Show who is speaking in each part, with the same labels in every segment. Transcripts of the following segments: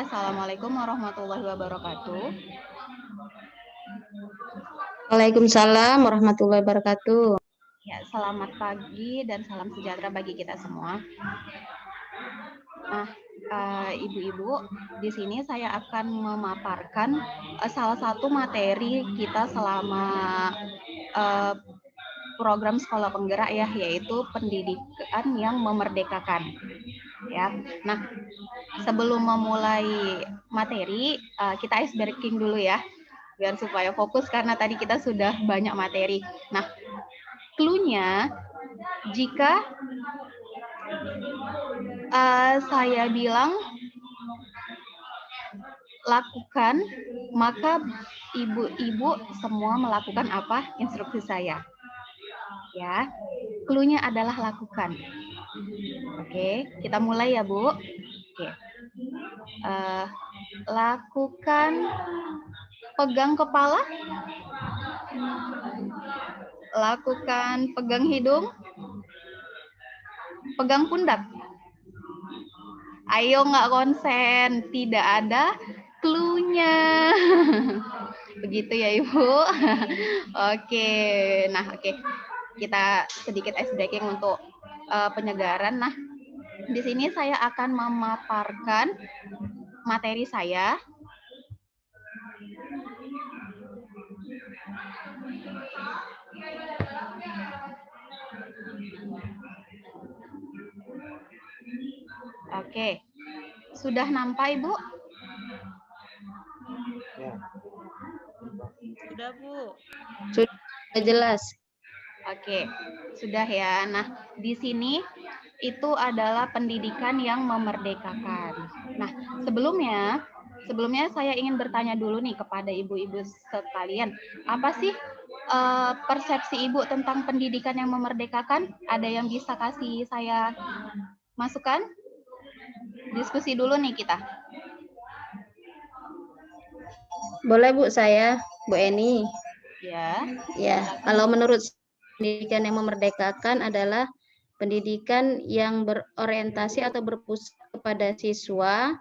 Speaker 1: Assalamualaikum warahmatullahi wabarakatuh.
Speaker 2: Waalaikumsalam warahmatullahi wabarakatuh.
Speaker 1: Ya, selamat pagi dan salam sejahtera bagi kita semua. Nah, ibu-ibu, di sini saya akan memaparkan salah satu materi kita selama program sekolah penggerak ya, yaitu pendidikan yang memerdekakan. Ya, nah sebelum memulai materi, kita ice breaking dulu ya, biar supaya fokus karena tadi kita sudah banyak materi. Nah, clue-nya jika saya bilang lakukan, maka ibu-ibu semua melakukan apa instruksi saya. Ya, clue-nya adalah lakukan. Oke, kita mulai ya Bu. Oke. Lakukan, pegang kepala, lakukan pegang hidung, pegang pundak. Ayo nggak konsen, tidak ada clue-nya. Begitu ya Ibu. Oke, nah oke. Kita sedikit ice breaking untuk penyegaran. Nah, di sini saya akan memaparkan materi saya. Oke, sudah nampak Ibu?
Speaker 3: Ya.
Speaker 4: Sudah Bu.
Speaker 2: Sudah jelas.
Speaker 1: Oke, sudah ya. Nah, di sini itu adalah pendidikan yang memerdekakan. Nah, sebelumnya saya ingin bertanya dulu nih kepada ibu-ibu sekalian, apa sih persepsi ibu tentang pendidikan yang memerdekakan? Ada yang bisa kasih saya masukan? Diskusi dulu nih kita.
Speaker 2: Boleh Bu, saya Bu Eni.
Speaker 1: Ya.
Speaker 2: Ya, kalau menurut pendidikan yang memerdekakan adalah pendidikan yang berorientasi atau berpusat kepada siswa.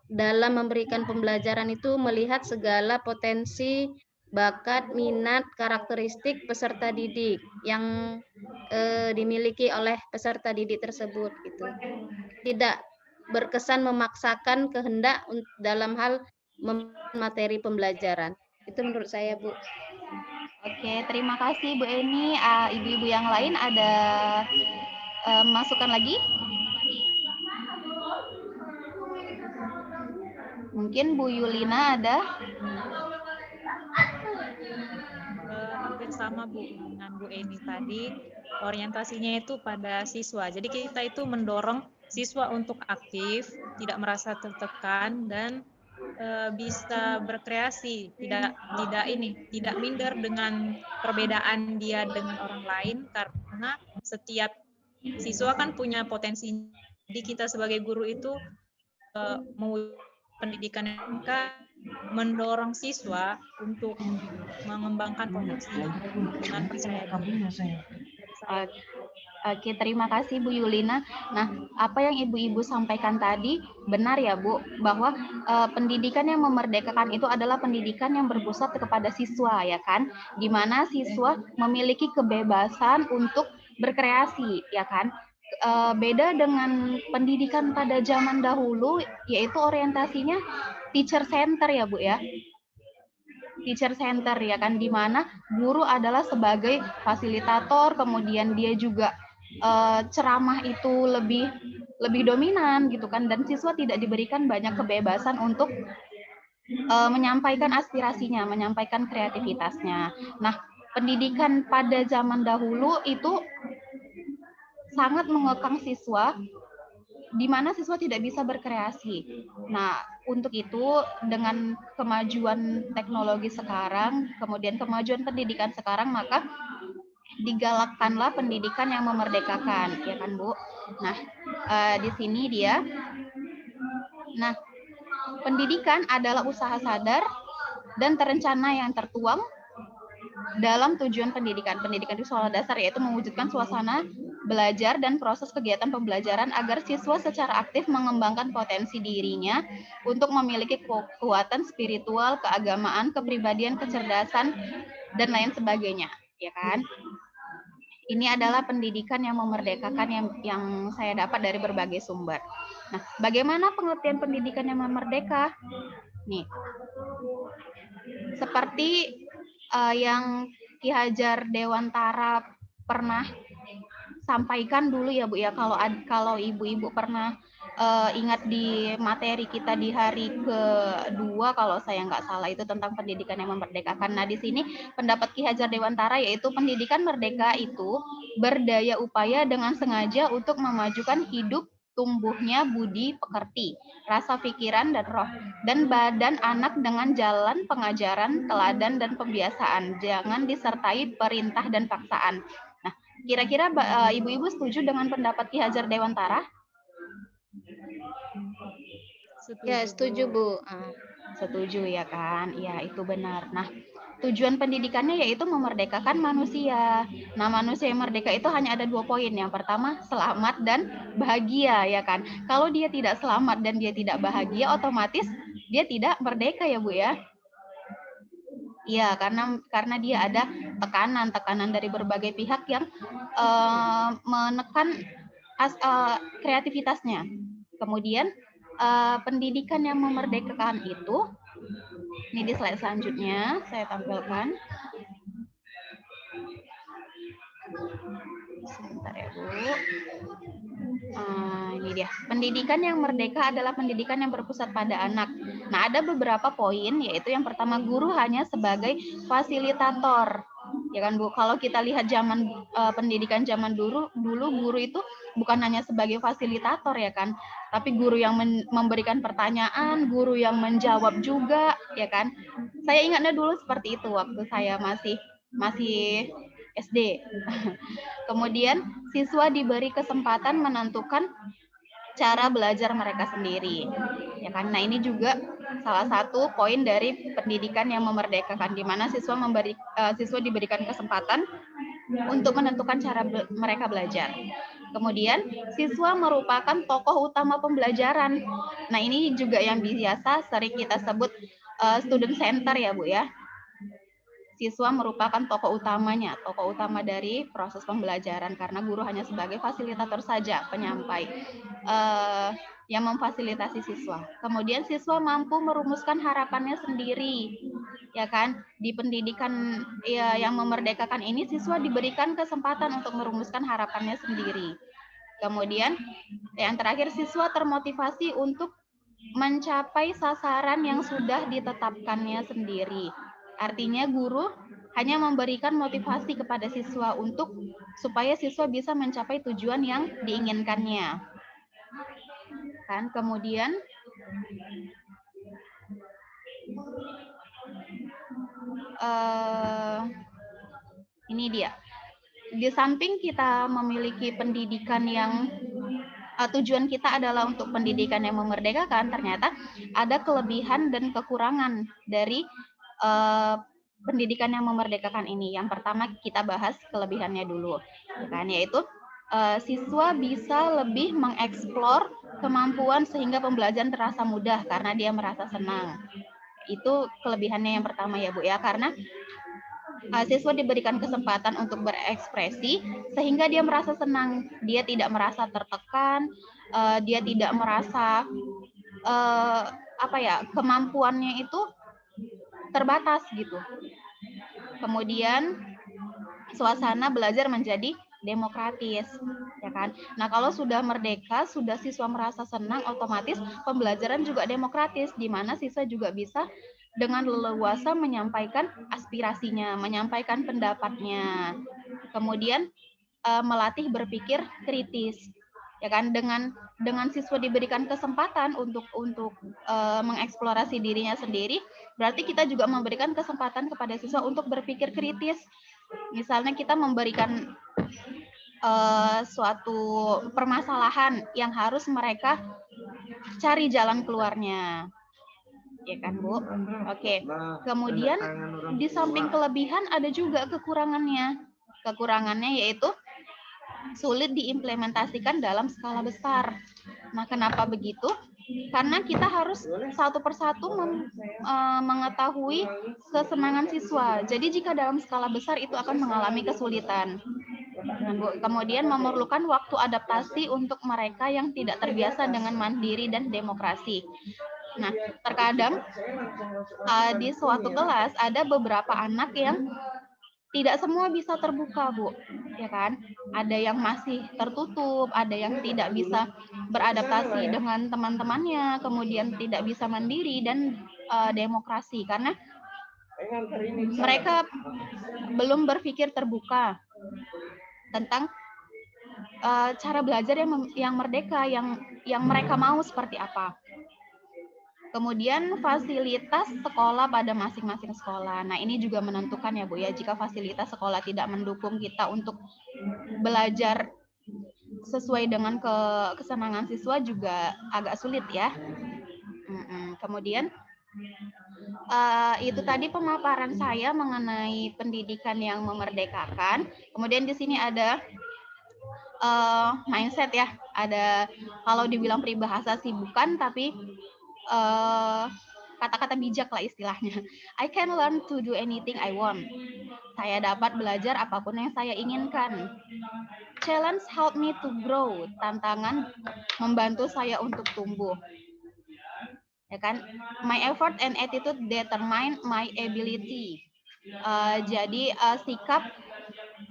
Speaker 2: Dalam memberikan pembelajaran itu melihat segala potensi, bakat, minat, karakteristik peserta didik yang dimiliki oleh peserta didik tersebut gitu. Tidak berkesan memaksakan kehendak dalam hal materi pembelajaran. Itu menurut saya, Bu.
Speaker 1: Oke, terima kasih Bu Eni. Ibu-ibu yang lain ada masukan lagi? Mungkin Bu Yulina ada?
Speaker 4: Hampir sama Bu dengan Bu Eni tadi, orientasinya itu pada siswa. Jadi kita itu mendorong siswa untuk aktif, tidak merasa tertekan dan bisa berkreasi, tidak minder dengan perbedaan dia dengan orang lain, karena setiap siswa kan punya potensi. Jadi kita sebagai guru itu mau pendidikan mereka mendorong siswa untuk mengembangkan potensinya dengan percaya diri.
Speaker 1: Oke, terima kasih Bu Yulina. Nah, apa yang ibu-ibu sampaikan tadi benar ya Bu, bahwa pendidikan yang memerdekakan itu adalah pendidikan yang berpusat kepada siswa ya kan, di mana siswa memiliki kebebasan untuk berkreasi ya kan. Beda dengan pendidikan pada zaman dahulu, yaitu orientasinya teacher center ya Bu ya. Teacher center ya kan, di mana guru adalah sebagai fasilitator, kemudian dia juga ceramah itu lebih dominan gitu kan, dan siswa tidak diberikan banyak kebebasan untuk menyampaikan aspirasinya, menyampaikan kreativitasnya. Nah, pendidikan pada zaman dahulu itu sangat mengekang siswa, di mana siswa tidak bisa berkreasi. Nah, untuk itu dengan kemajuan teknologi sekarang, kemudian kemajuan pendidikan sekarang, maka digalakkanlah pendidikan yang memerdekakan, ya kan Bu? Nah, di sini dia. Nah, pendidikan adalah usaha sadar dan terencana yang tertuang dalam tujuan pendidikan. Pendidikan itu soal dasar, yaitu mewujudkan suasana belajar dan proses kegiatan pembelajaran agar siswa secara aktif mengembangkan potensi dirinya untuk memiliki kekuatan spiritual, keagamaan, kepribadian, kecerdasan, dan lain sebagainya, ya kan? Ini adalah pendidikan yang memerdekakan yang saya dapat dari berbagai sumber. Nah, bagaimana pengertian pendidikan yang memerdeka? Nih, seperti yang Ki Hajar Dewantara pernah sampaikan dulu ya Bu ya, kalau ibu-ibu pernah ingat di materi kita di hari kedua kalau saya nggak salah itu tentang pendidikan yang memerdekakan. Nah di sini pendapat Ki Hajar Dewantara yaitu pendidikan merdeka itu berdaya upaya dengan sengaja untuk memajukan hidup, tumbuhnya budi pekerti, rasa pikiran dan roh, dan badan anak dengan jalan pengajaran, teladan dan pembiasaan. Jangan disertai perintah dan paksaan. Nah, kira-kira ibu-ibu setuju dengan pendapat Ki Hajar Dewantara?
Speaker 2: Ya, setuju Bu.
Speaker 1: Setuju ya kan? Ya, itu benar. Nah, tujuan pendidikannya yaitu memerdekakan manusia. Nah, manusia yang merdeka itu hanya ada 2 poin. Yang pertama, selamat dan bahagia ya kan? Kalau dia tidak selamat dan dia tidak bahagia, otomatis dia tidak merdeka ya Bu ya? Iya, karena dia ada tekanan dari berbagai pihak yang menekan kreativitasnya. Kemudian pendidikan yang memerdekakan itu, ini di slide selanjutnya saya tampilkan. Sebentar ya Bu. Ini dia. Pendidikan yang merdeka adalah pendidikan yang berpusat pada anak. Nah, ada beberapa poin, yaitu yang pertama, guru hanya sebagai fasilitator. Ya kan Bu, kalau kita lihat pendidikan zaman dulu guru itu bukan hanya sebagai fasilitator ya kan, tapi guru yang memberikan pertanyaan, guru yang menjawab juga ya kan. Saya ingatnya dulu seperti itu waktu saya masih SD. Kemudian siswa diberi kesempatan menentukan cara belajar mereka sendiri. Ya kan? Nah, ini juga salah satu poin dari pendidikan yang memerdekakan, di mana siswa diberikan kesempatan untuk menentukan cara mereka belajar. Kemudian siswa merupakan tokoh utama pembelajaran. Nah, ini juga yang biasa sering kita sebut student center ya Bu ya. Siswa merupakan tokoh utama dari proses pembelajaran karena guru hanya sebagai fasilitator saja, penyampai yang memfasilitasi siswa. Kemudian siswa mampu merumuskan harapannya sendiri, ya kan? Di pendidikan yang memerdekakan ini, siswa diberikan kesempatan untuk merumuskan harapannya sendiri. Kemudian yang terakhir, siswa termotivasi untuk mencapai sasaran yang sudah ditetapkannya sendiri. Artinya guru hanya memberikan motivasi kepada siswa supaya siswa bisa mencapai tujuan yang diinginkannya. Kan? Kemudian ini dia. Di samping kita memiliki pendidikan yang tujuan kita adalah untuk pendidikan yang memerdekakan, ternyata ada kelebihan dan kekurangan dari pendidikan yang memerdekakan ini. Yang pertama kita bahas kelebihannya dulu, kan? Yaitu siswa bisa lebih mengeksplor kemampuan sehingga pembelajaran terasa mudah karena dia merasa senang. Itu kelebihannya yang pertama ya Bu ya, karena siswa diberikan kesempatan untuk berekspresi sehingga dia merasa senang, dia tidak merasa tertekan, dia tidak merasa kemampuannya itu terbatas gitu. Kemudian suasana belajar menjadi demokratis, ya kan? Nah, kalau sudah merdeka, sudah siswa merasa senang, otomatis pembelajaran juga demokratis, di mana siswa juga bisa dengan leluasa menyampaikan aspirasinya, menyampaikan pendapatnya. Kemudian melatih berpikir kritis, ya kan? Dengan siswa diberikan kesempatan untuk mengeksplorasi dirinya sendiri, berarti kita juga memberikan kesempatan kepada siswa untuk berpikir kritis. Misalnya kita memberikan suatu permasalahan yang harus mereka cari jalan keluarnya, ya kan Bu? Oke. Kemudian di samping kelebihan ada juga kekurangannya. Kekurangannya yaitu sulit diimplementasikan dalam skala besar. Nah, kenapa begitu? Karena kita harus satu persatu mengetahui kesenangan siswa. Jadi jika dalam skala besar itu akan mengalami kesulitan. Nah, Bu, kemudian memerlukan waktu adaptasi untuk mereka yang tidak terbiasa dengan mandiri dan demokrasi. Nah, terkadang di suatu kelas ada beberapa anak yang tidak semua bisa terbuka, Bu, ya kan? Ada yang masih tertutup, ada yang tidak bisa beradaptasi dengan teman-temannya, kemudian tidak bisa mandiri dan demokrasi karena mereka belum berpikir terbuka tentang cara belajar yang merdeka, yang mereka mau seperti apa. Kemudian fasilitas sekolah pada masing-masing sekolah. Nah, ini juga menentukan ya, Bu ya, jika fasilitas sekolah tidak mendukung kita untuk belajar sesuai dengan kesenangan siswa juga agak sulit ya. Kemudian itu tadi pemaparan saya mengenai pendidikan yang memerdekakan. Kemudian di sini ada mindset ya. Ada kalau dibilang peribahasa sih bukan, tapi kata-kata bijak lah istilahnya. I can learn to do anything I want. Saya dapat belajar apapun yang saya inginkan. Challenge help me to grow. Tantangan membantu saya untuk tumbuh. Ya kan? My effort and attitude determine my ability. Jadi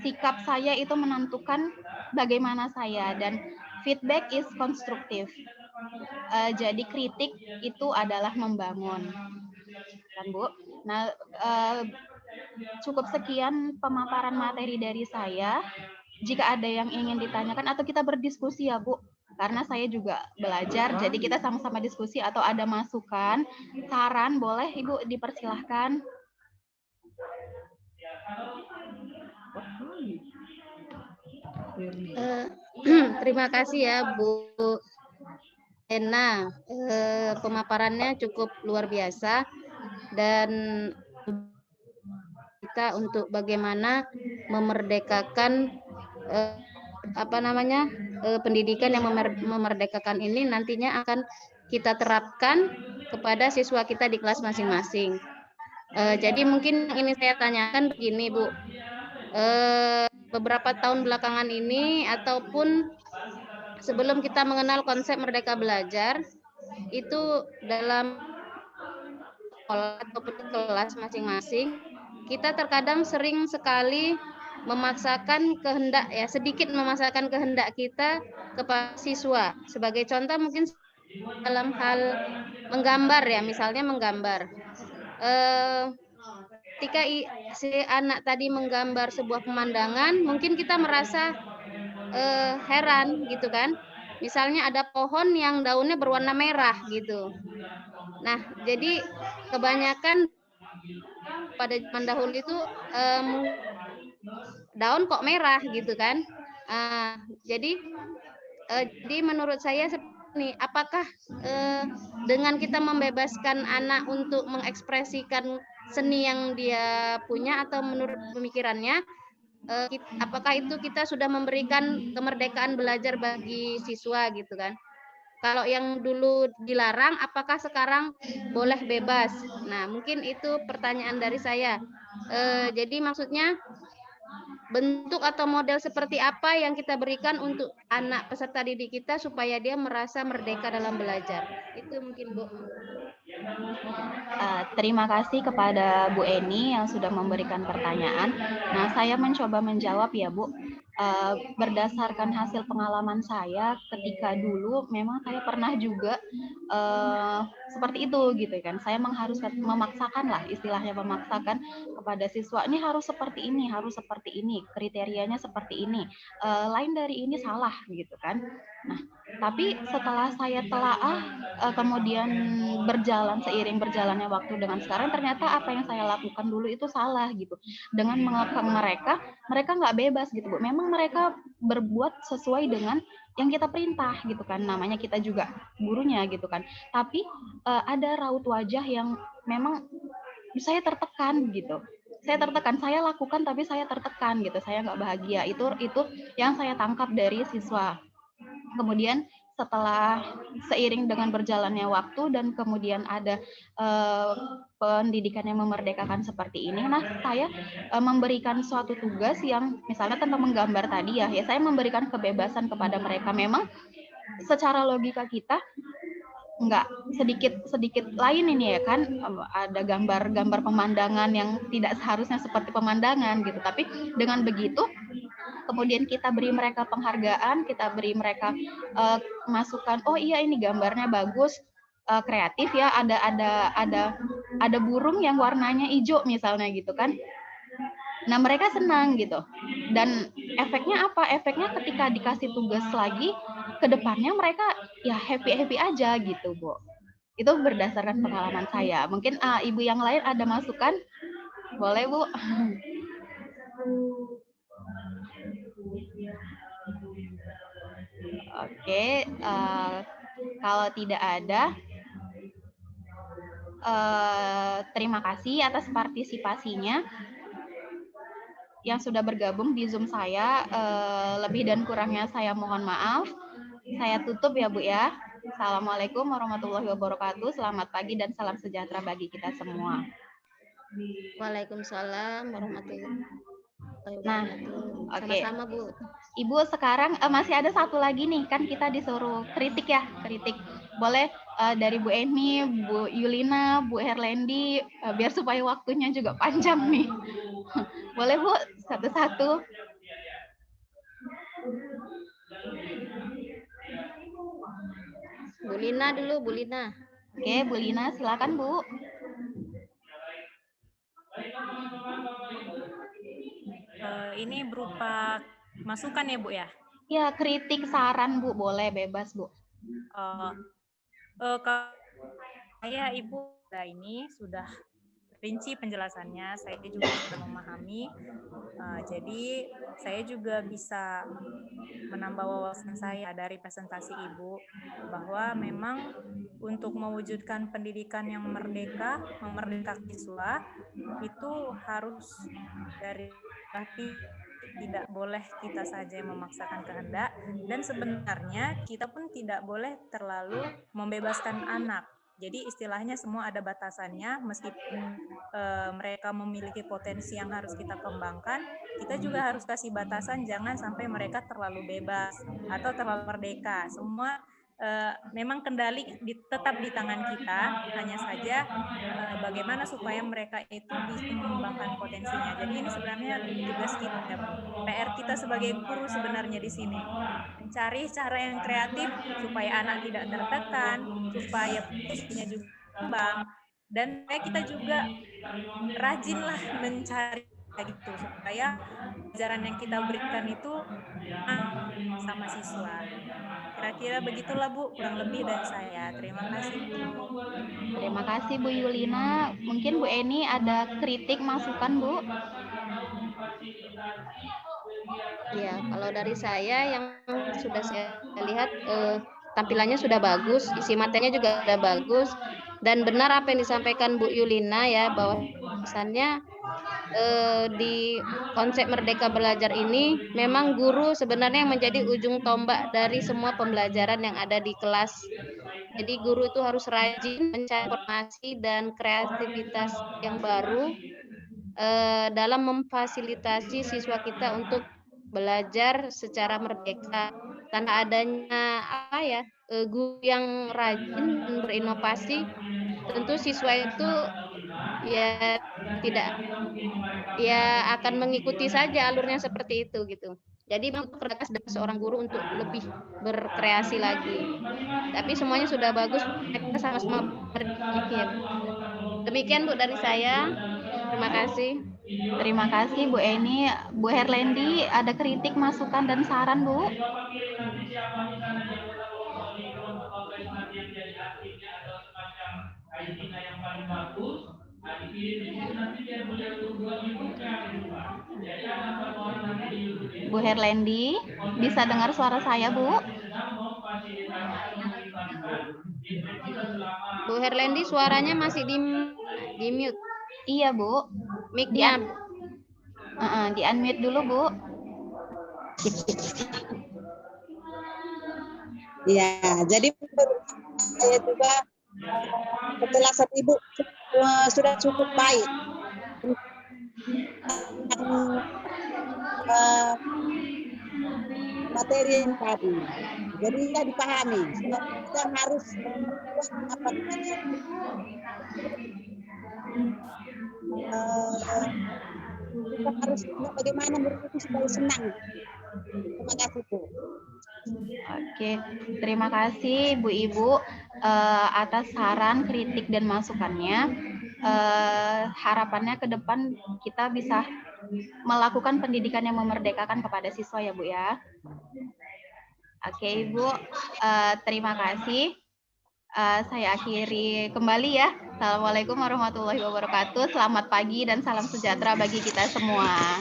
Speaker 1: sikap saya itu menentukan bagaimana saya, dan feedback is konstruktif. Jadi kritik itu adalah membangun, kan Bu? Nah, cukup sekian pemaparan materi dari saya. Jika ada yang ingin ditanyakan atau kita berdiskusi ya Bu, karena saya juga belajar, jadi kita sama-sama diskusi atau ada masukan, saran, boleh Ibu dipersilahkan.
Speaker 2: Terima kasih ya Bu Ena, pemaparannya cukup luar biasa dan kita untuk bagaimana memerdekakan pendidikan yang memerdekakan ini nantinya akan kita terapkan kepada siswa kita di kelas masing-masing. Jadi mungkin ini saya tanyakan begini Bu, beberapa tahun belakangan ini ataupun sebelum kita mengenal konsep Merdeka Belajar, itu dalam sekolah ataupun kelas masing-masing, kita terkadang sering sekali memaksakan kehendak ya, sedikit memaksakan kehendak kita kepada siswa. Sebagai contoh mungkin dalam hal menggambar ya, misalnya menggambar. Ketika si anak tadi menggambar sebuah pemandangan, mungkin kita merasa heran gitu kan. Misalnya ada pohon yang daunnya berwarna merah gitu. Nah, jadi kebanyakan pada zaman dahulu itu daun kok merah gitu kan. Jadi menurut saya nih, apakah dengan kita membebaskan anak untuk mengekspresikan seni yang dia punya atau menurut pemikirannya, apakah itu kita sudah memberikan kemerdekaan belajar bagi siswa gitu kan? Kalau yang dulu dilarang, apakah sekarang boleh bebas? Nah, mungkin itu pertanyaan dari saya. Jadi maksudnya bentuk atau model seperti apa yang kita berikan untuk anak peserta didik kita supaya dia merasa merdeka dalam belajar? Itu mungkin Bu.
Speaker 1: Terima kasih kepada Bu Eni yang sudah memberikan pertanyaan. Nah, saya mencoba menjawab ya Bu. Berdasarkan hasil pengalaman saya ketika dulu memang saya pernah juga seperti itu gitu kan. Saya memaksakan lah, istilahnya memaksakan kepada siswa, ini harus seperti ini, harus seperti ini, kriterianya seperti ini, lain dari ini salah gitu kan. Nah, tapi setelah saya telaah kemudian seiring berjalannya waktu dengan sekarang, ternyata apa yang saya lakukan dulu itu salah gitu. Dengan mengekang mereka nggak bebas gitu Bu. Memang mereka berbuat sesuai dengan yang kita perintah gitu kan, namanya kita juga gurunya gitu kan. Tapi ada raut wajah yang memang saya tertekan gitu. saya tertekan, saya lakukan tapi saya tertekan gitu, saya nggak bahagia. Itu yang saya tangkap dari siswa. Kemudian setelah seiring dengan berjalannya waktu dan kemudian ada pendidikan yang memerdekakan seperti ini, nah saya memberikan suatu tugas yang misalnya tentang menggambar tadi ya saya memberikan kebebasan kepada mereka. Memang secara logika kita nggak sedikit lain ini ya kan, ada gambar pemandangan yang tidak seharusnya seperti pemandangan gitu, tapi dengan begitu kemudian kita beri mereka penghargaan, kita beri mereka masukan, oh iya ini gambarnya bagus, kreatif ya, ada burung yang warnanya hijau misalnya gitu kan. Nah mereka senang gitu, dan efeknya apa? Efeknya ketika dikasih tugas lagi ke depannya mereka ya happy aja gitu Bu. Itu berdasarkan pengalaman saya. Mungkin ibu yang lain ada masukan, boleh Bu. Oke, kalau tidak ada, terima kasih atas partisipasinya yang sudah bergabung di Zoom saya. Lebih dan kurangnya saya mohon maaf. Saya tutup ya Bu ya. Assalamualaikum warahmatullahi wabarakatuh. Selamat pagi dan salam sejahtera bagi kita semua.
Speaker 2: Waalaikumsalam warahmatullahi wabarakatuh.
Speaker 1: Nah, oke.
Speaker 2: Sama-sama Bu.
Speaker 1: Ibu sekarang masih ada satu lagi nih, kan kita disuruh kritik ya, kritik. Boleh dari Bu Eni, Bu Yulina, Bu Herlendi, biar supaya waktunya juga panjang nih. Boleh Bu, satu-satu.
Speaker 2: Bu Lina dulu, Bu Lina.
Speaker 1: Oke, Bu Lina, silakan Bu.
Speaker 4: Ini berupa masukan ya Bu ya?
Speaker 1: Ya, kritik, saran Bu, boleh bebas Bu.
Speaker 4: Saya Ibu ini sudah rinci penjelasannya, saya juga sudah memahami. Jadi saya juga bisa menambah wawasan saya dari presentasi Ibu, bahwa memang untuk mewujudkan pendidikan yang merdeka, memerdekakan siswa, itu harus dari hati, tidak boleh kita saja yang memaksakan kehendak, dan sebenarnya kita pun tidak boleh terlalu membebaskan anak. Jadi istilahnya semua ada batasannya, meskipun mereka memiliki potensi yang harus kita kembangkan, kita juga harus kasih batasan, jangan sampai mereka terlalu bebas atau terlalu merdeka. Semua memang kendali tetap di tangan kita, hanya saja bagaimana supaya mereka itu bisa mengembangkan potensinya. Jadi ini sebenarnya tugas kita, PR kita sebagai guru sebenarnya di sini, mencari cara yang kreatif supaya anak tidak tertekan, supaya potensinya juga berkembang, dan kita juga rajinlah mencari gitu supaya pelajaran yang kita berikan itu sama siswa. Kira-kira begitulah Bu, kurang lebih dari saya. Terima kasih Bu.
Speaker 1: Terima kasih Bu Yulina. Mungkin Bu Eni ada kritik, masukan Bu?
Speaker 2: Ya, kalau dari saya yang sudah saya lihat tampilannya sudah bagus, isi materinya juga sudah bagus, dan benar apa yang disampaikan Bu Yulina ya, bahwasannya di konsep Merdeka Belajar ini memang guru sebenarnya yang menjadi ujung tombak dari semua pembelajaran yang ada di kelas. Jadi guru itu harus rajin mencari informasi dan kreativitas yang baru dalam memfasilitasi siswa kita untuk belajar secara merdeka. Tanpa adanya guru yang rajin dan berinovasi, tentu siswa itu ya tidak akan mengikuti saja alurnya seperti itu gitu. Jadi kerja keras dari seorang guru untuk lebih berkreasi lagi. Tapi semuanya sudah bagus, mereka sama-sama berpikir. Demikian Bu dari saya. Terima kasih.
Speaker 1: Terima kasih Bu Eni. Bu Herlendi, ada kritik, masukan, dan saran Bu? Bu Herlendi, bisa dengar suara saya Bu?
Speaker 2: Bu Herlendi, suaranya masih di mute.
Speaker 1: Iya Bu.
Speaker 2: Mic-nya.
Speaker 1: Di unmute dulu, Bu.
Speaker 3: Ya, jadi menurut saya juga penjelasan Ibu sudah cukup baik. Materi yang tadi. Jadi ya dipahami. Kita harus apa namanya? Kita harus bagaimana berpikir supaya senang. Terima kasih, Bu.
Speaker 1: Oke, terima kasih Bu Ibu atas saran, kritik, dan masukannya. Harapannya ke depan kita bisa melakukan pendidikan yang memerdekakan kepada siswa ya Bu ya. Oke Ibu, terima kasih. Saya akhiri kembali ya. Assalamualaikum warahmatullahi wabarakatuh. Selamat pagi dan salam sejahtera bagi kita semua.